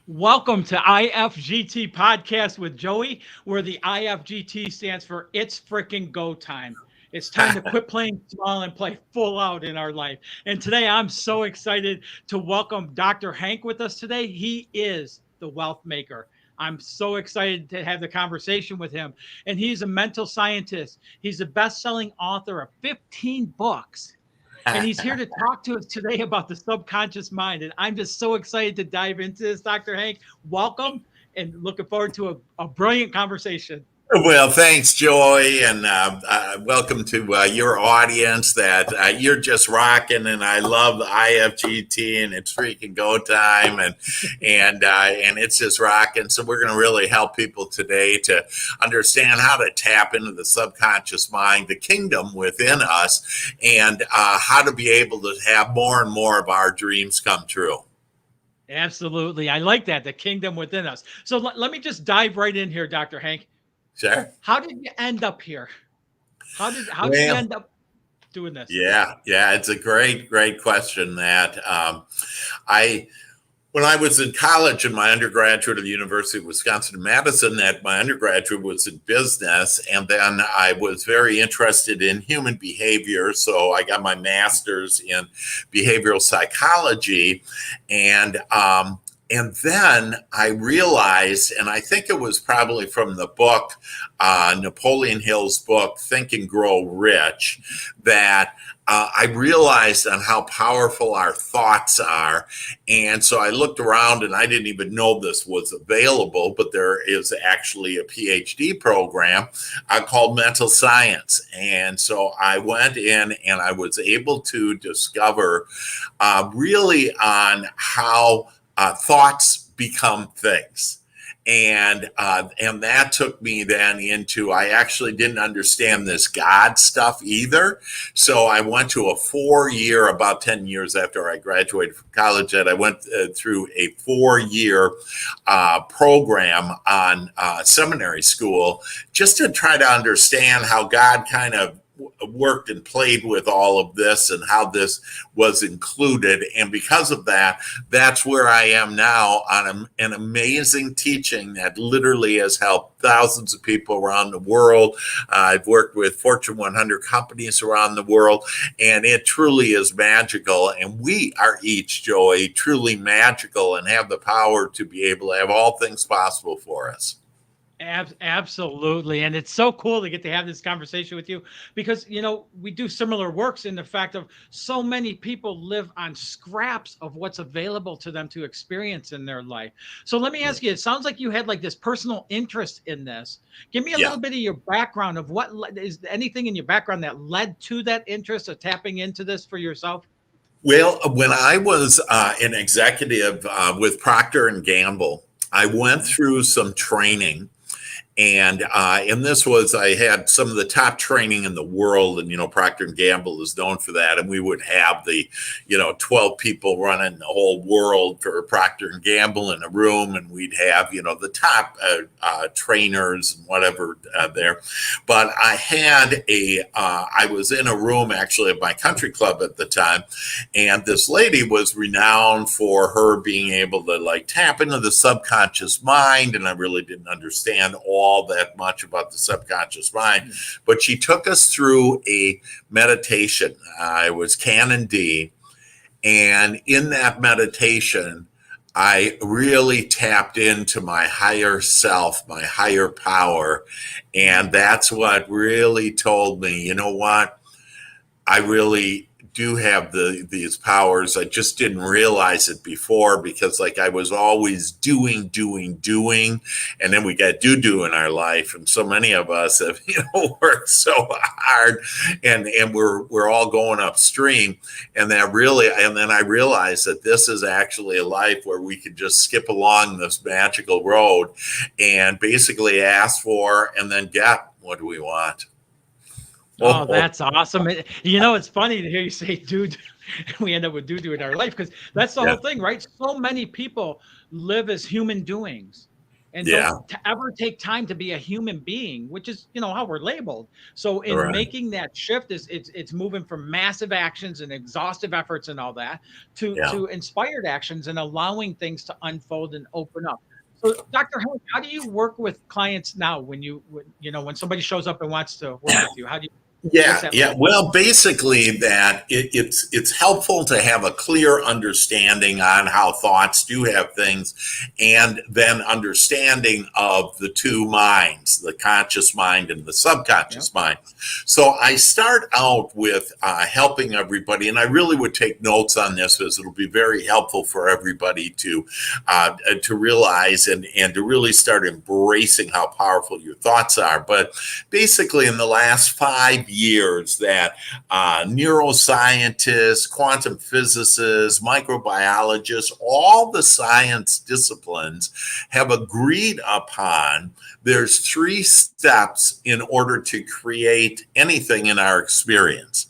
Welcome to IFGT Podcast with Joey, where the IFGT stands for It's Frickin' Go Time. It's time to quit playing small and play full out in our life. And today I'm so excited to welcome Dr. Hank with us today. He is the wealth maker. I'm so excited to have the conversation with him. And he's a mental scientist. He's a best-selling author of 15 books, and he's here to talk to us today about the subconscious mind. And I'm just so excited to dive into this, Dr. Hank. Welcome, and looking forward to a brilliant conversation. Well, thanks, Joy, and welcome to your audience. That you're just rocking, and I love the IFGT, and it's freaking go time, and it's just rocking. So we're going to really help people today to understand how to tap into the subconscious mind, the kingdom within us, and how to be able to have more and more of our dreams come true. Absolutely. I like that, the kingdom within us. So let me just dive right in here, Dr. Hank. Sure. How did you end up here? How did you end up doing this? Yeah, it's a great question. That when I was in college in my undergraduate at the University of Wisconsin-Madison, that my undergraduate was in business, and then I was very interested in human behavior, so I got my master's in behavioral psychology, and then I realized, and I think it was probably from the book, Napoleon Hill's book, Think and Grow Rich, that I realized on how powerful our thoughts are. And so I looked around, and I didn't even know this was available, but there is actually a PhD program called mental science. And so I went in and I was able to discover really on how thoughts become things. And that took me then into, I actually didn't understand this God stuff either. So I went to a 4-year, about 10 years after I graduated from college, that I went through a 4-year program on seminary school, just to try to understand how God kind of worked and played with all of this and how this was included. And because of that, that's where I am now on an amazing teaching that literally has helped thousands of people around the world. I've worked with Fortune 100 companies around the world, and it truly is magical. And we are each, Joey, truly magical and have the power to be able to have all things possible for us. Absolutely. And it's so cool to get to have this conversation with you because, we do similar works in the fact of so many people live on scraps of what's available to them to experience in their life. So let me ask you, it sounds like you had like this personal interest in this. Give me a little bit of your background of what is anything in your background that led to that interest of tapping into this for yourself? Well, when I was an executive with Procter and Gamble, I went through some training. And this was, I had some of the top training in the world, and Procter and Gamble is known for that. And we would have the 12 people running the whole world for Procter and Gamble in a room, and we'd have the top trainers and whatever there. But I had I was in a room actually at my country club at the time, and this lady was renowned for her being able to like tap into the subconscious mind, and I really didn't understand all that much about the subconscious mind, but she took us through a meditation. It was Canon D, and in that meditation, I really tapped into my higher self, my higher power, and that's what really told me, you know what, I really do have these powers. I just didn't realize it before because like I was always doing, and then we got do in our life, and so many of us have worked so hard, and we're all going upstream, and then I realized that this is actually a life where we could just skip along this magical road and basically ask for and then get what do we want. Oh, that's awesome. It's funny to hear you say dude. We end up with do in our life because that's the whole thing, right? So many people live as human doings. and don't Yeah. ever take time to be a human being, which is, how we're labeled. So All in right. making that shift, it's moving from massive actions and exhaustive efforts and all that Yeah. to inspired actions and allowing things to unfold and open up. So, Dr. Hank, how do you work with clients now when somebody shows up and wants to work with you? What's Yeah, that look yeah. like? Well, basically, that it's helpful to have a clear understanding on how thoughts do have things, and then understanding of the two minds, the conscious mind and the Yep. subconscious mind. So I start out with helping everybody, and I really would take notes on this because it'll be very helpful for everybody to realize and to really start embracing how powerful your thoughts are. But basically, in the last 5 years, that neuroscientists, quantum physicists, microbiologists, all the science disciplines have agreed upon there's 3 steps in order to create anything in our experience.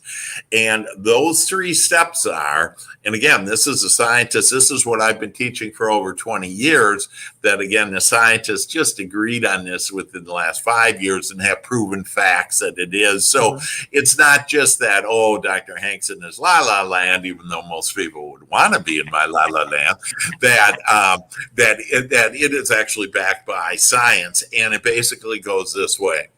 And those 3 steps are, and again, this is a scientist, this is what I've been teaching for over 20 years, that again, the scientists just agreed on this within the last 5 years and have proven facts that it is. So it's not just that, oh, Dr. Hank's in his la la land, even though most people would want to be in my la la land, that it is actually backed by science. And it basically goes this way.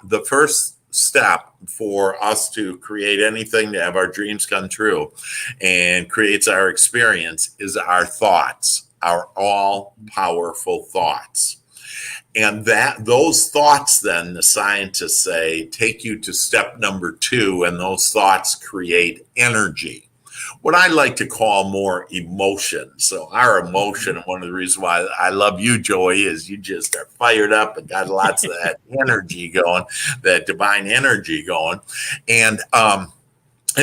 The first step for us to create anything to have our dreams come true and creates our experience is our thoughts, our all powerful thoughts. And those thoughts, then the scientists say, take you to step number 2, and those thoughts create energy, what I like to call more emotion. So our emotion, and one of the reasons why I love you, Joey, is you just are fired up and got lots of that energy going, that divine energy going. And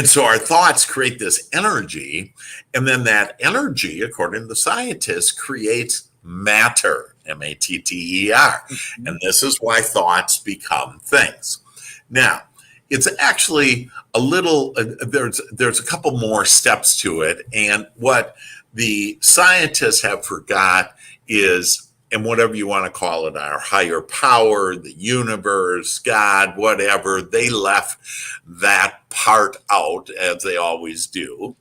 so our thoughts create this energy, and then that energy, according to the scientists, creates matter, matter. And this is why thoughts become things. Now, it's actually a little, there's a couple more steps to it. And what the scientists have forgot is, and whatever you want to call it, our higher power, the universe, God, whatever, they left that part out, as they always do.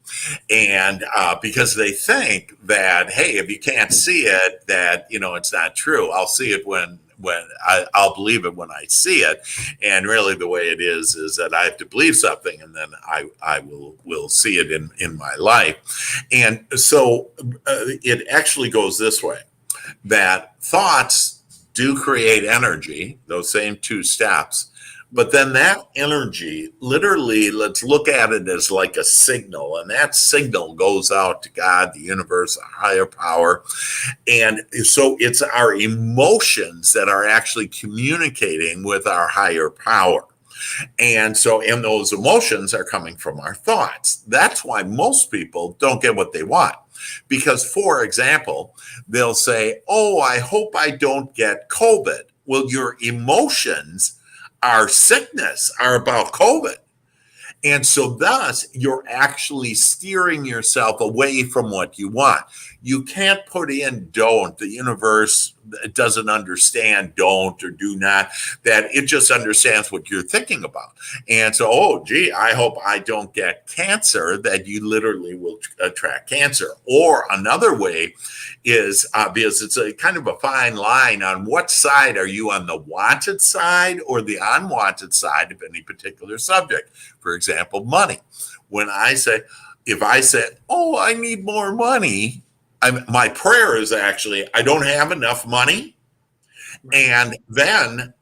And because they think that, hey, if you can't see it, that, it's not true. I'll see it when I'll believe it when I see it. And really the way it is that I have to believe something, and then I will see it in my life. And so it actually goes this way, that thoughts do create energy, those same 2 steps. But then that energy, literally, let's look at it as like a signal. And that signal goes out to God, the universe, a higher power. And so it's our emotions that are actually communicating with our higher power. And those emotions are coming from our thoughts. That's why most people don't get what they want. Because, for example, they'll say, oh, I hope I don't get COVID. Well, your emotions, our sickness, are about COVID. And so thus, you're actually steering yourself away from what you want. You can't put in don't. The universe doesn't understand don't or do not, that it just understands what you're thinking about. And so, oh, gee, I hope I don't get cancer, that you literally will attract cancer. Or another way is, because it's a kind of a fine line on what side are you, on the wanted side or the unwanted side of any particular subject. For example, money. If I say, oh, I need more money, my prayer is actually, I don't have enough money. Right. And then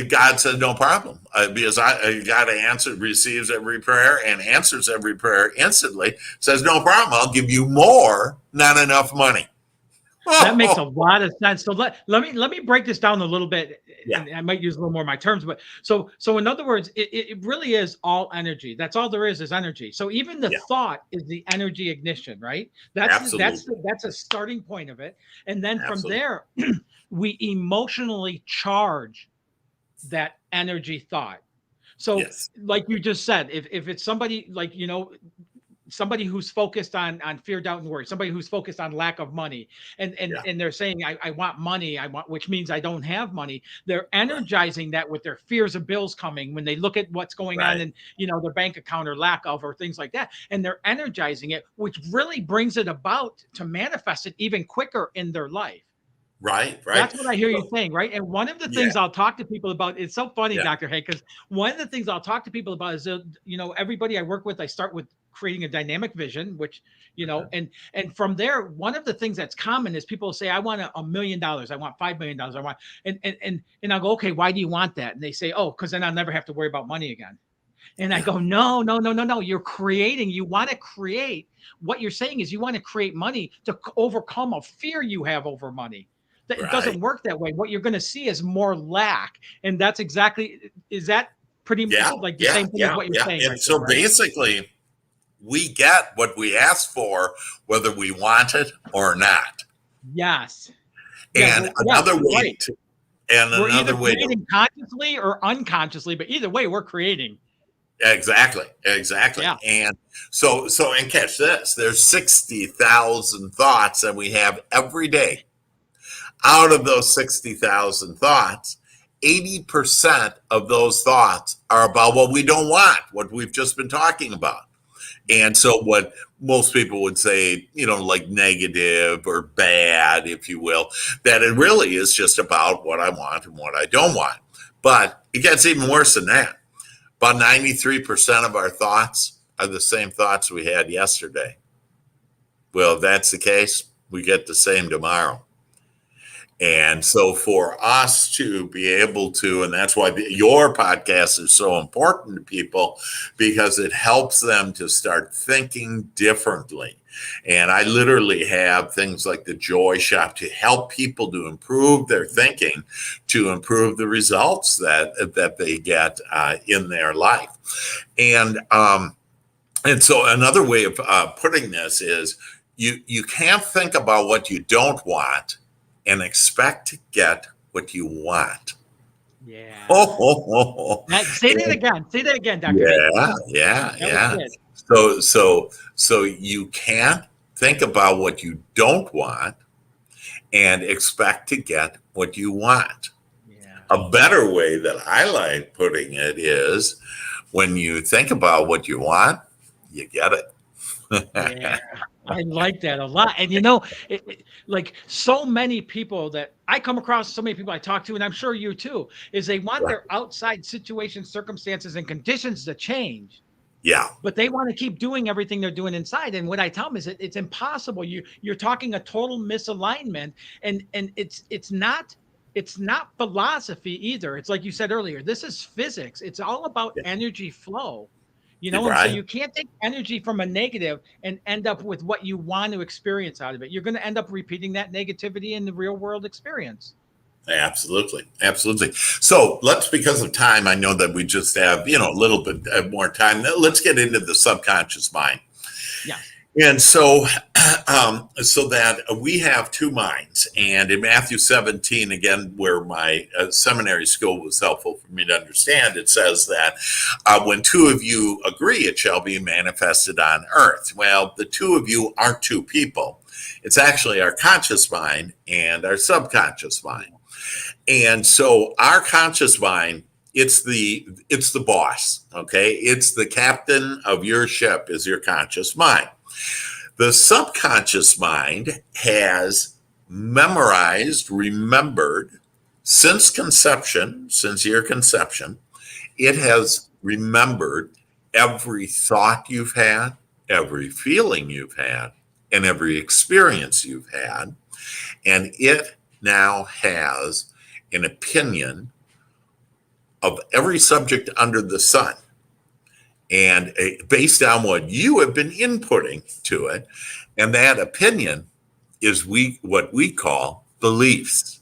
God said, no problem, because God receives every prayer and answers every prayer instantly, says, no problem, I'll give you more, not enough money. That makes a lot of sense. So let me break this down a little bit. Yeah. And I might use a little more of my terms, but so in other words, it really is all energy. That's all there is energy. So even the thought is the energy ignition, right? That's a starting point of it. And then from there, we emotionally charge that energy thought. So like you just said, if it's somebody like, somebody who's focused on fear, doubt, and worry, somebody who's focused on lack of money, and Yeah. they're saying, I want money, which means I don't have money. They're Right. energizing that with their fears of bills coming when they look at what's going on Right. in, their bank account or lack of, or things like that, and they're energizing it, which really brings it about to manifest it even quicker in their life. Right. Right. That's what I hear you So, saying, right? And one of the yeah. things I'll talk to people about, it's so funny, Yeah. Dr. Hank, because one of the things I'll talk to people about is, everybody I work with, I start with creating a dynamic vision, which, and from there, one of the things that's common is people say, I want $1 million, I want $5 million, I want, and I'll go, okay, why do you want that? And they say, oh, because then I'll never have to worry about money again. And I go, no, no, no, no, no. You want to create, what you're saying is you want to create money to overcome a fear you have over money. That it doesn't work that way. What you're going to see is more lack. And that's exactly, is that pretty Yeah. like the Yeah. same thing Yeah. as what you're Yeah. saying? And Right so there, right? basically, we get what we ask for, whether we want it or not. Yes. Yeah, And another way right. to, and We're either another way to, creating consciously or unconsciously, but either way, we're creating. exactly. Yeah. And so, and catch this, there's 60,000 thoughts that we have every day. Out of those 60,000 thoughts, 80% of those thoughts are about what we don't want, what we've just been talking about. And so what most people would say, like negative or bad, if you will, that it really is just about what I want and what I don't want. But it gets even worse than that. About 93% of our thoughts are the same thoughts we had yesterday. Well, if that's the case, we get the same tomorrow. And so for us to be able to, and that's why your podcast is so important to people, because it helps them to start thinking differently. And I literally have things like the Joy Shop to help people to improve their thinking, to improve the results that they get in their life. And so another way of putting this is you can't think about what you don't want and expect to get what you want. Yeah. Oh. Say that again. Say that again, Dr. Yeah. So you can't think about what you don't want and expect to get what you want. Yeah. A better way that I like putting it is, when you think about what you want, you get it. Yeah, I like that a lot. And like so many people that I come across, so many people I talk to, and I'm sure you too, is they want their outside situations, circumstances, and conditions to change. Yeah. But they want to keep doing everything they're doing inside. And what I tell them is it's impossible. You're talking a total misalignment, and it's not philosophy either. It's like you said earlier, this is physics. It's all about energy flow. And so you can't take energy from a negative and end up with what you want to experience out of it. You're going to end up repeating that negativity in the real world experience. Absolutely. So because of time, I know that we just have, a little bit more time. Let's get into the subconscious mind. Yeah. And so, so that we have two minds. And in Matthew 17, again, where my seminary school was helpful for me to understand, it says that when two of you agree, it shall be manifested on earth. Well, the two of you aren't two people. It's actually our conscious mind and our subconscious mind. And so our conscious mind, it's the boss, okay? It's the captain of your ship is your conscious mind. The subconscious mind has remembered since your conception, it has remembered every thought you've had, every feeling you've had, and every experience you've had. And it now has an opinion of every subject under the sun. And based on what you have been inputting to it, and that opinion is what we call beliefs.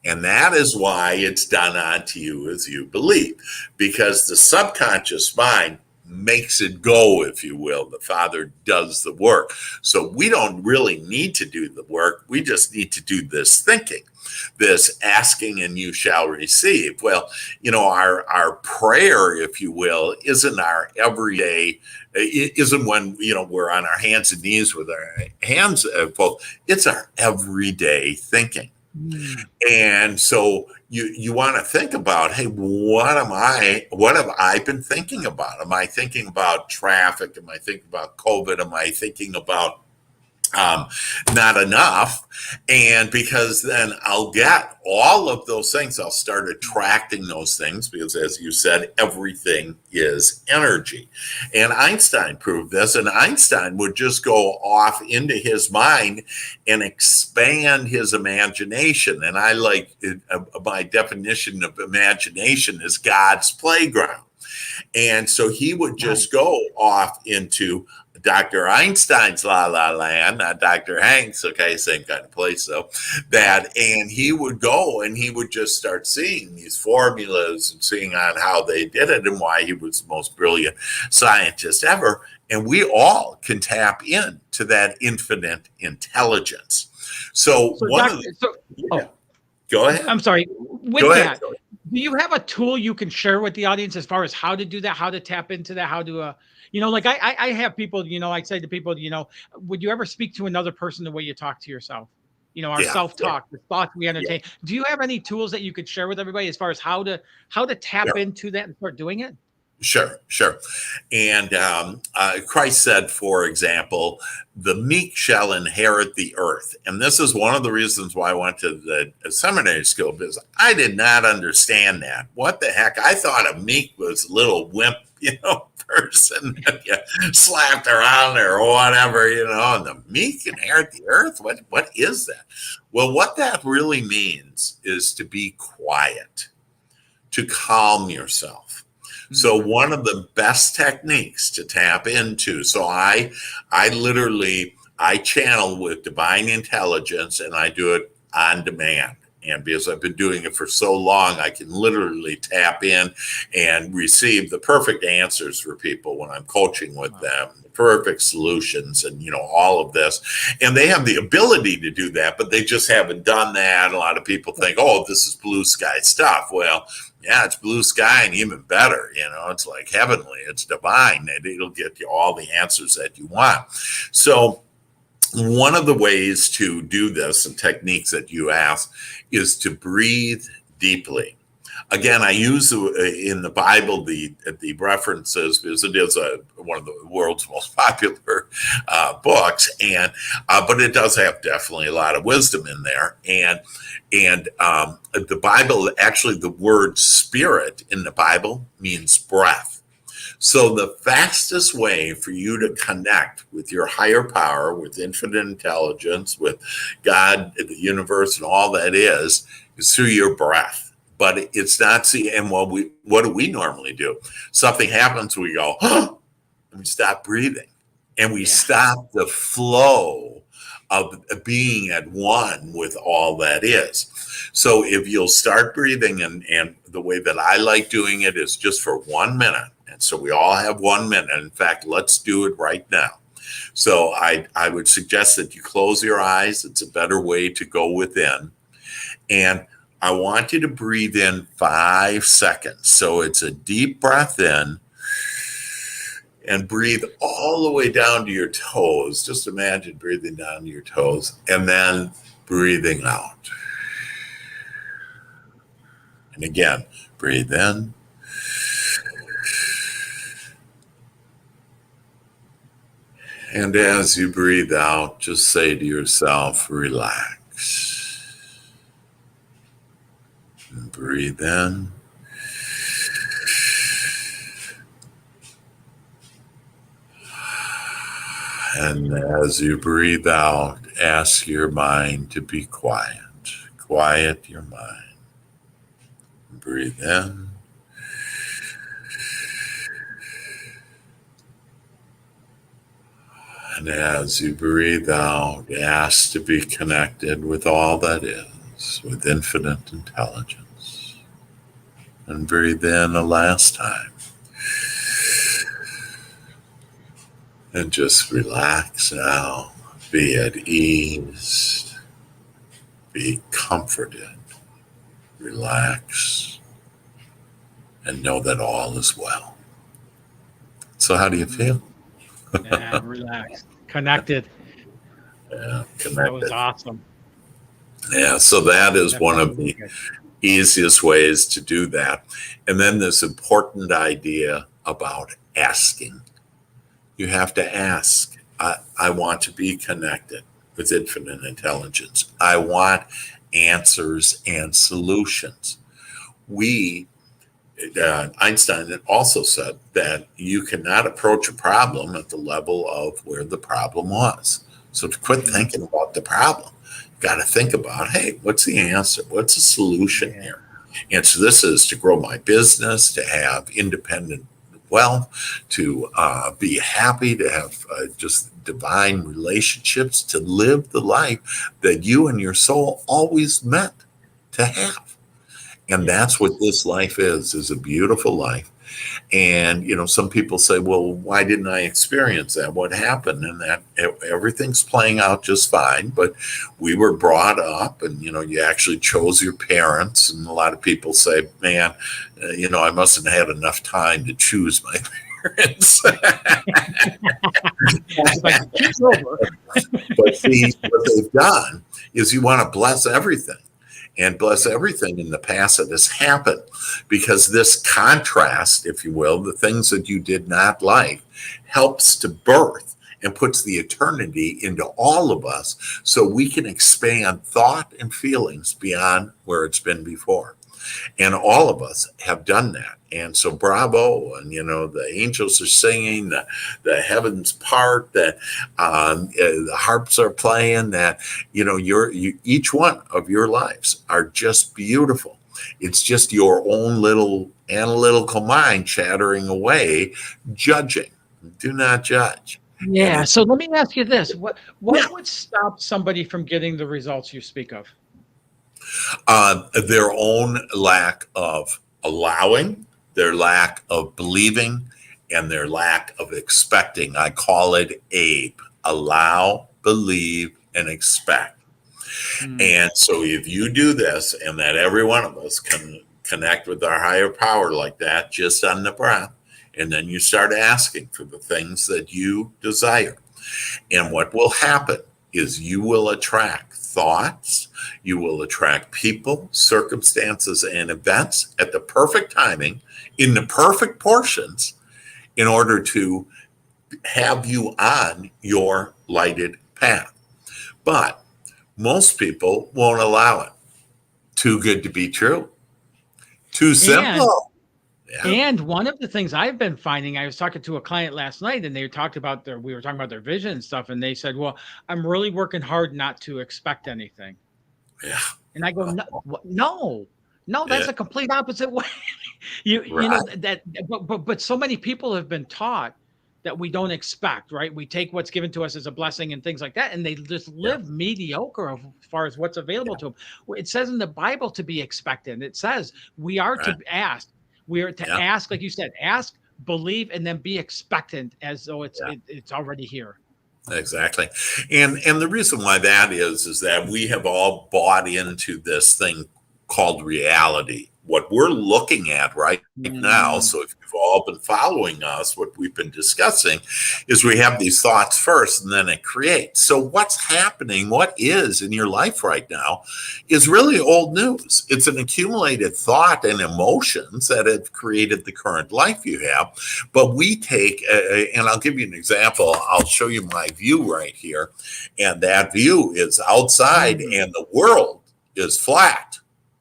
And that is why it's done onto you as you believe, because the subconscious mind makes it go, if you will. The Father does the work. So we don't really need to do the work. We just need to do this thinking, this asking and you shall receive. Well, our prayer, if you will, isn't our everyday It isn't when, we're on our hands and knees with our hands full. It's our everyday thinking. And so you want to think about, hey, what have I been thinking about? Am I thinking about traffic? Am I thinking about COVID? Am I thinking about not enough? And because then I'll get all of those things. I'll start attracting those things because, as you said, everything is energy. And Einstein proved this. And Einstein would just go off into his mind and expand his imagination. And my definition of imagination is God's playground. And so he would just go off into Dr. Einstein's La La Land, not Dr. Hanks, okay, same kind of place though, and he would go and he would just start seeing these formulas and seeing on how they did it and why he was the most brilliant scientist ever. And we all can tap into that infinite intelligence. So go ahead. I'm sorry. With go that, ahead. Do you have a tool you can share with the audience as far as how to do that, how to tap into that, how to, like I have people, I say to people, would you ever speak to another person the way you talk to yourself? Our self-talk, the thoughts we entertain. Yeah. Do you have any tools that you could share with everybody as far as how to tap into that and start doing it? Sure. And Christ said, for example, the meek shall inherit the earth. And this is one of the reasons why I went to the seminary school, because I did not understand that. What the heck? I thought a meek was a little wimp, person that you slapped around or whatever, and the meek inherit the earth. What is that? Well, what that really means is to be quiet, to calm yourself. So one of the best techniques to tap into. So I channel with divine intelligence, and I do it on demand. And because I've been doing it for so long, I can literally tap in and receive the perfect answers for people when I'm coaching with them, the perfect solutions and, all of this. And they have the ability to do that, but they just haven't done that. A lot of people think, oh, this is blue sky stuff. Well, yeah, it's blue sky and even better. It's like heavenly, it's divine. It'll get you all the answers that you want. So one of the ways to do this and techniques that you ask is to breathe deeply. Again, I use in the Bible the references because it is one of the world's most popular books, and but it does have definitely a lot of wisdom in there. And the Bible, actually, the word spirit in the Bible means breath. So the fastest way for you to connect with your higher power, with infinite intelligence, with God, the universe, and all that is through your breath. But it's not, and what do we normally do? Something happens, we go, and we stop breathing. And we stop the flow of being at one with all that is. So if you'll start breathing, and the way that I like doing it is just for 1 minute. And so we all have 1 minute. In fact, let's do it right now. So I would suggest that you close your eyes. It's a better way to go within. And I want you to breathe in 5 seconds. So it's a deep breath in and breathe all the way down to your toes. Just imagine breathing down to your toes and then breathing out. And again, breathe in. And as you breathe out, just say to yourself, relax. And breathe in. And as you breathe out, ask your mind to be quiet. Quiet your mind. Breathe in. And as you breathe out, ask to be connected with all that is, with infinite intelligence. And breathe in a last time. And just relax now. Be at ease. Be comforted. Relax. And know that all is well. So how do you feel? Yeah, relaxed, connected. Yeah, That was connected. awesome. Yeah, so that is That one felt of really the good. easiest ways to do that. And then this important idea about asking. You have to ask. I want to be connected with infinite intelligence. I want answers and solutions. We, Einstein also said that you cannot approach a problem at the level of where the problem was. So to quit Mhm. thinking about the problem, you got to think about, hey, what's the answer? What's the solution Yeah. here? And so this is to grow my business, to have independent wealth, to be happy, to have just divine relationships, to live the life that you and your soul always meant to have. And that's Yes. what this life is a beautiful life. And, some people say, well, why didn't I experience that? What happened? And that everything's playing out just fine. But we were brought up and, you actually chose your parents. And a lot of people say, man, I mustn't have had enough time to choose my parents. It's like the queue's over. But see, what they've done is you want to bless everything and bless everything in the past that has happened because this contrast, if you will, the things that you did not like, helps to birth and puts the eternity into all of us so we can expand thought and feelings beyond where it's been before. And all of us have done that. And so bravo. And, the angels are singing, the heavens part, that the harps are playing, that, each one of your lives are just beautiful. It's just your own little analytical mind chattering away, judging. Do not judge. And Yeah. it's, So let me ask you this: what yeah, what would stop somebody from getting the results you speak of? their own lack of allowing, their lack of believing, and their lack of expecting. I call it ABE: allow, believe, and expect. Hmm. And so if you do this, and that every one of us can connect with our higher power like that, just on the breath, and then you start asking for the things that you desire. And what will happen is you will attract thoughts, you will attract people, circumstances, and events at the perfect timing, in the perfect portions, in order to have you on your lighted path. But most people won't allow it. Too good to be true. Too And simple. Yeah. and one of the things I've been finding, I was talking to a client last night, and they talked about we were talking about their vision and stuff, and they said, "Well, I'm really working hard not to expect anything." Yeah. And I go, "No, no, no, Yeah. that's a complete opposite way." You know Right. that, but so many people have been taught that we don't expect, right? We take what's given to us as a blessing and things like that, and they just Yeah. live mediocre as far as what's available Yeah. to them. It says in the Bible to be expectant. It says we are Right. to ask. We are to Yeah. ask, like you said, ask, believe, and then be expectant as though Yeah. it's already here. Exactly. And the reason why that is that we have all bought into this thing called reality. What we're looking at right now, Mm, so if you've all been following us, what we've been discussing is we have these thoughts first and then it creates. So what's happening, what is in your life right now is really old news. It's an accumulated thought and emotions that have created the current life you have. But we take, and I'll give you an example. I'll show you my view right here. And that view is outside, mm. and the world is flat.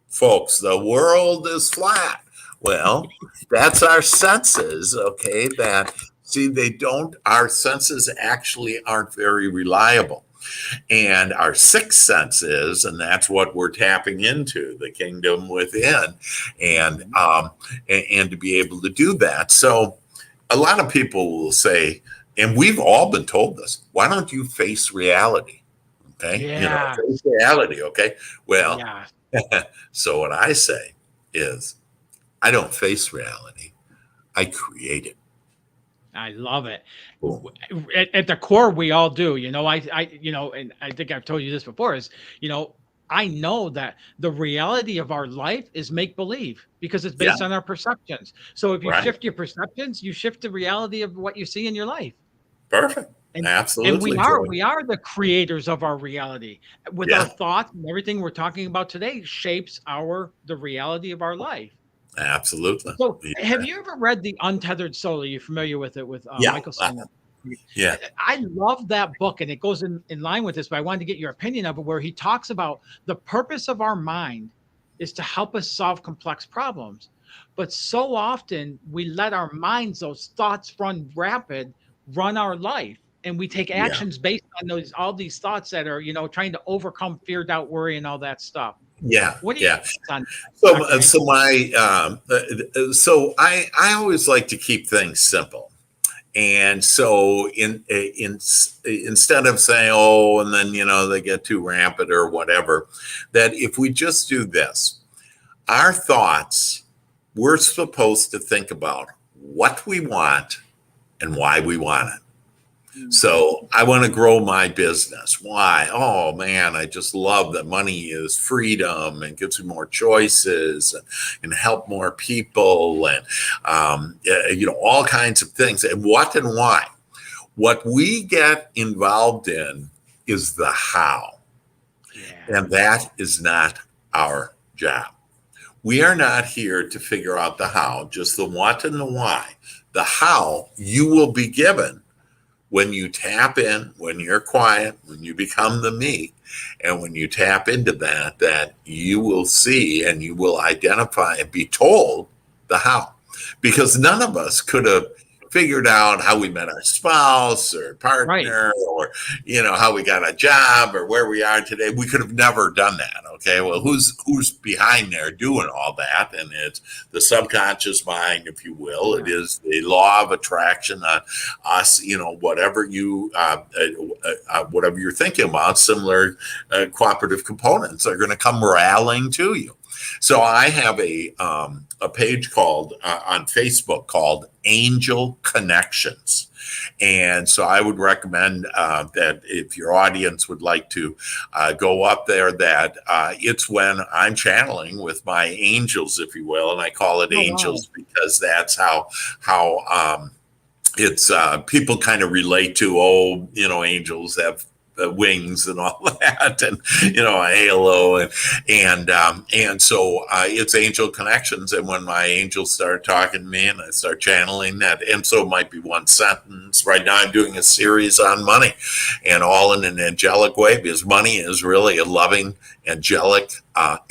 Folks, the world is flat. Well, that's our senses, okay? That, see, our senses actually aren't very reliable. And our sixth sense is, and that's what we're tapping into, the kingdom within, and and to be able to do that. So a lot of people will say, and we've all been told this, why don't you face reality? Okay, Yeah, face reality. Okay, well, yeah. so what I say is, I don't face reality, I create it. I love it. Boom. At the core, we all do. And I think I've told you this before. I know that the reality of our life is make believe because it's Yeah, based on our perceptions. So if you right. shift your perceptions, you shift the reality of what you see in your life. Perfect. And Absolutely, Joey. we are the creators of our reality. With our Yeah, thoughts and everything we're talking about today shapes the reality of our life. absolutely. So, Yeah. have you ever read The Untethered Soul? Are you familiar with it with Yeah. Michael Singer? Yeah. I love that book, and it goes in line with this, but I wanted to get your opinion of it, where he talks about the purpose of our mind is to help us solve complex problems. But so often we let our minds, those thoughts run rapid, run our life. And we take Yeah. actions based on all these thoughts that are, trying to overcome fear, doubt, worry, and all that stuff. Yeah. What are your Yeah. thoughts on that, So, Dr. Hank? I always like to keep things simple. And so instead of saying, oh, and then, they get too rampant or whatever, that if we just do this, our thoughts, we're supposed to think about what we want and why we want it. So I want to grow my business. Why? Oh man, I just love that money is freedom and gives me more choices and help more people and all kinds of things. And what and why? What we get involved in is the how, Yeah. and that is not our job. We are not here to figure out the how, just the what and the why. The how you will be given when you tap in, when you're quiet, when you become the me, and when you tap into that you will see and you will identify and be told the how. Because none of us could have figured out how we met our spouse or Right. partner or how we got a job or where we are today. We could have never done that. Okay, well, who's behind there doing all that? And it's the subconscious mind, if you will. It is the law of attraction on us. Whatever whatever you're thinking about, similar cooperative components are going to come rallying to you. So I have a page called on Facebook called Angel Connections. And so I would recommend that if your audience would like to go up there, that it's when I'm channeling with my angels, if you will, and I call it angels because that's how it's people kind of relate to, angels have wings and all that, and a halo, and so it's angel connections. And when my angels start talking to me and I start channeling that, and so it might be one sentence. Right now I'm doing a series on money, and all in an angelic way, because money is really a loving angelic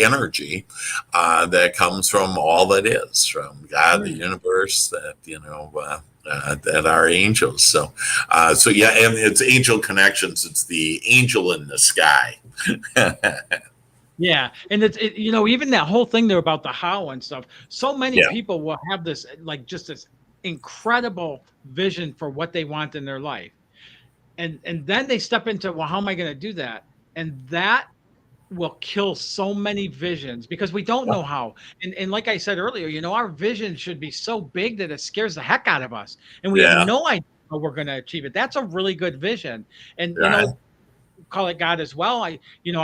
energy that comes from all that is, from God, the universe, that are angels. So yeah, and it's angel connections. It's the angel in the sky. Yeah, and even that whole thing there about the how and stuff. So many people will have this just this incredible vision for what they want in their life, and then they step into, well, how am I going to do that? And that will kill so many visions because we don't know how. And like I said earlier, our vision should be so big that it scares the heck out of us, and we have Yeah. no idea how we're going to achieve it. That's a really good vision, and Right. call it God as well. I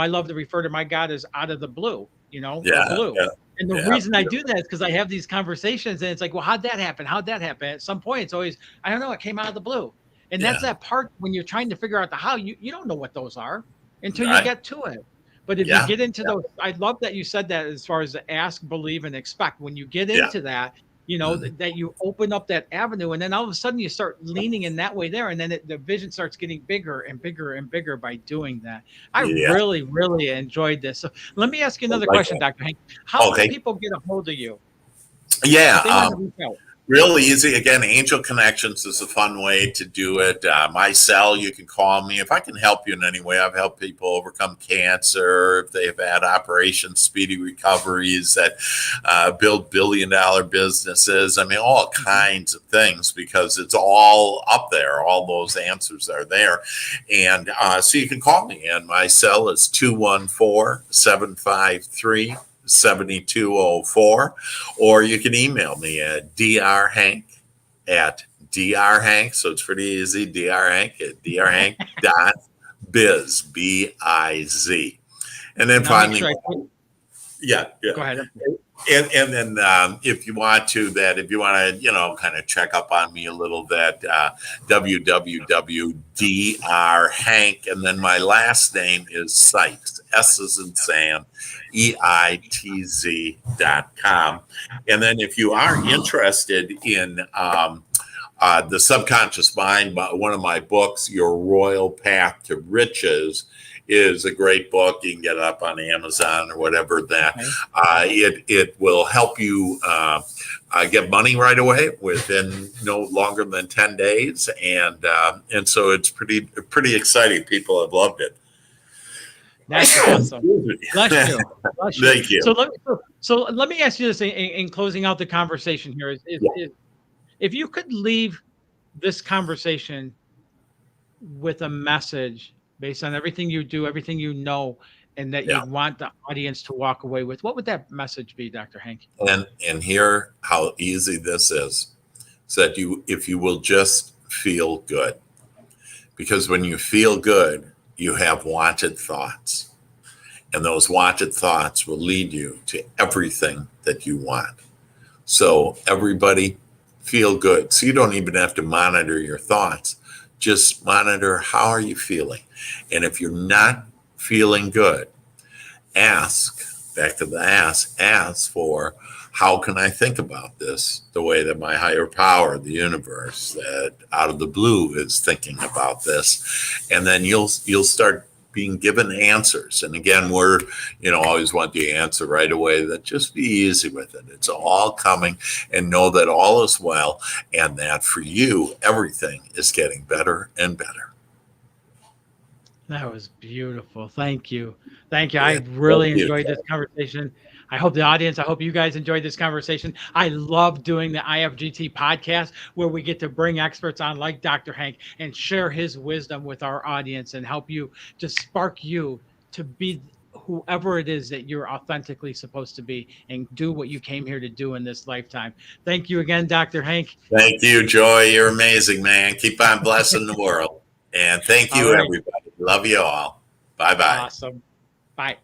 love to refer to my God as out of the blue, Yeah. or blue. Yeah. And the Yeah. reason I do that is because I have these conversations and it's like, well, how'd that happen? How'd that happen? At some point, it's always, I don't know, it came out of the blue. And that's that part when you're trying to figure out the how, you don't know what those are until you get to it. But if you get into those, I love that you said that as far as the ask, believe, and expect. When you get into that, that you open up that avenue, and then all of a sudden you start leaning in that way there, and then the vision starts getting bigger and bigger and bigger by doing that. I really, really enjoyed this. So let me ask you another question, Dr. Hank. How can people get a hold of you? Yeah. If they want to reach out? Real easy. Again, Angel Connections is a fun way to do it. My cell, you can call me. If I can help you in any way, I've helped people overcome cancer, if they've had operations, speedy recoveries, that build billion-dollar businesses. I mean, all kinds of things, because it's all up there. All those answers are there. And so you can call me, and my cell is 214-753 7204, or you can email me at drhank, so it's pretty easy, drhank@drhank.biz, B-I-Z. And then finally, Yeah, yeah. Go ahead. And then if you want to, kind of check up on me a little, that www.drhank, and then my last name is Sykes, S as in Sam, EITZ.com. And then if you are interested in the subconscious mind, one of my books, Your Royal Path to Riches, is a great book. You can get it up on Amazon or whatever. That it will help you get money right away within no longer than 10 days, and so it's pretty exciting. People have loved it. That's awesome. Bless you. Bless you. Thank you. So let me ask you this in closing out the conversation here: is if you could leave this conversation with a message based on everything you do, everything you know, and that you want the audience to walk away with, what would that message be, Dr. Hank? And hear how easy this is. So that if you will just feel good, because when you feel good, you have wanted thoughts, and those wanted thoughts will lead you to everything that you want. So everybody, feel good. So you don't even have to monitor your thoughts. Just monitor, how are you feeling? And if you're not feeling good, ask for, how can I think about this the way that my higher power, the universe, that out of the blue is thinking about this? And then you'll start being given answers. And again, we're, always want the answer right away. That just be easy with it. It's all coming, and know that all is well, and that for you, everything is getting better and better. That was beautiful. Thank you. Thank you. I really enjoyed this conversation. I hope you guys enjoyed this conversation. I love doing the IFGT podcast, where we get to bring experts on like Dr. Hank and share his wisdom with our audience and help you, to spark you to be whoever it is that you're authentically supposed to be and do what you came here to do in this lifetime. Thank you again, Dr. Hank. Thank you, Joy. You're amazing, man. Keep on blessing the world. And thank you, everybody. Love you all. Bye-bye. Awesome. Bye.